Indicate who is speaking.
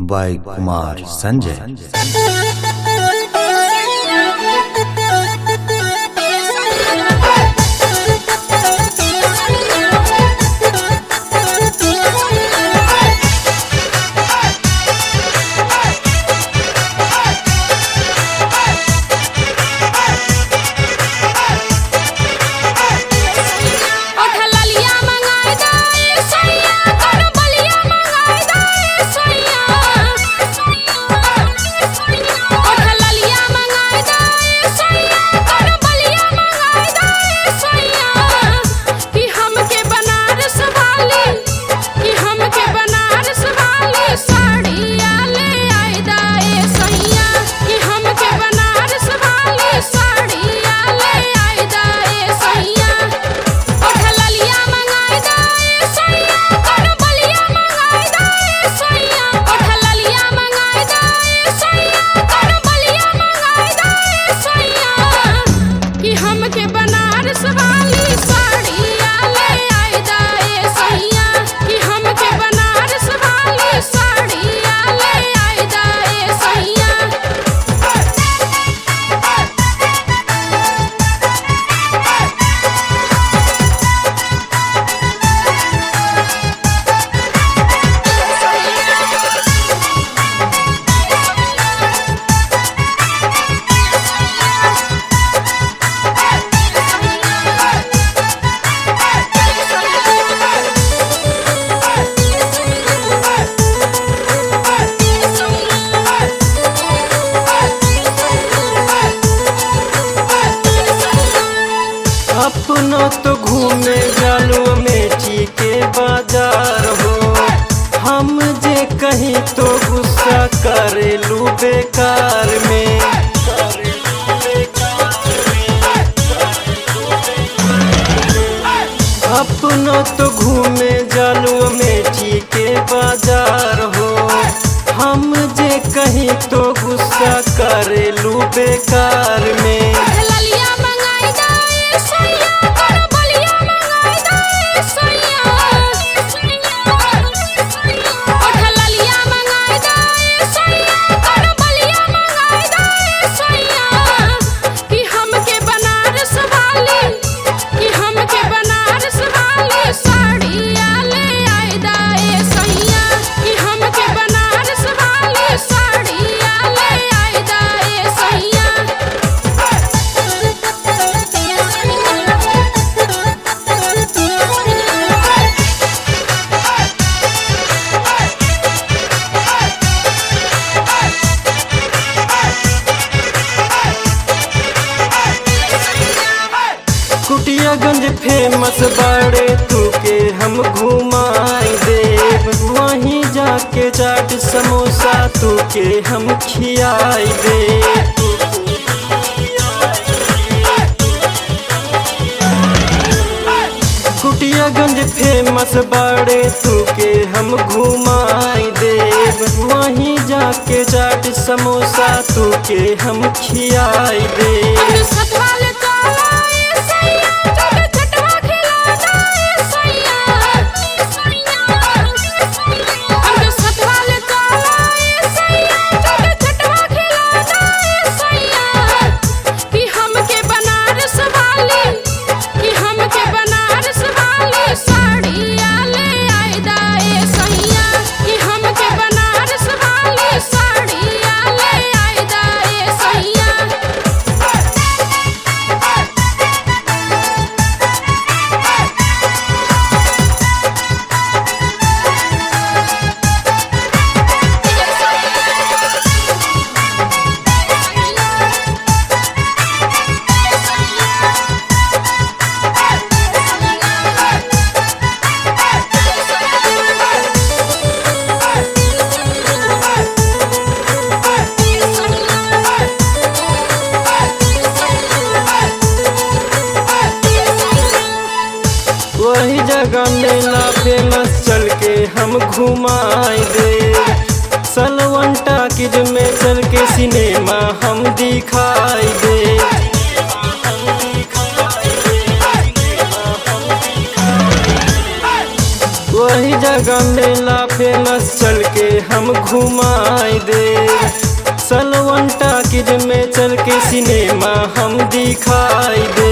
Speaker 1: By Kumar Sanjay.
Speaker 2: अपनो तो घूमे जालू मेठी के बाजार हो, हम जे कहीं तो गुस्सा करेलू बेकार में। अपनो तो घूमे जालू मेठी के बाजार हो, हम जे कहीं तो गुस्सा करेलू बेकार में। कुटियागंज फेमस बाड़े तू के हम घुमाई देव, वहीं जाके चाट समोसा तू के हम खियाई दे। कुटियागंज फेमस बाड़े तू के हम घुमाई देव, वहीं जाके चाट समोसा तू के हम खियाई दे। वही जगह मेला फेमस चल के हम घुमाई दे, सलवन टाकीज में चल के सिनेमा हम दिखाई दे। वही जगह मेला फेमस चल के हम हम घुमाई दे। सलवन टाकीज में चल के सिनेमा हम दिखाई दे।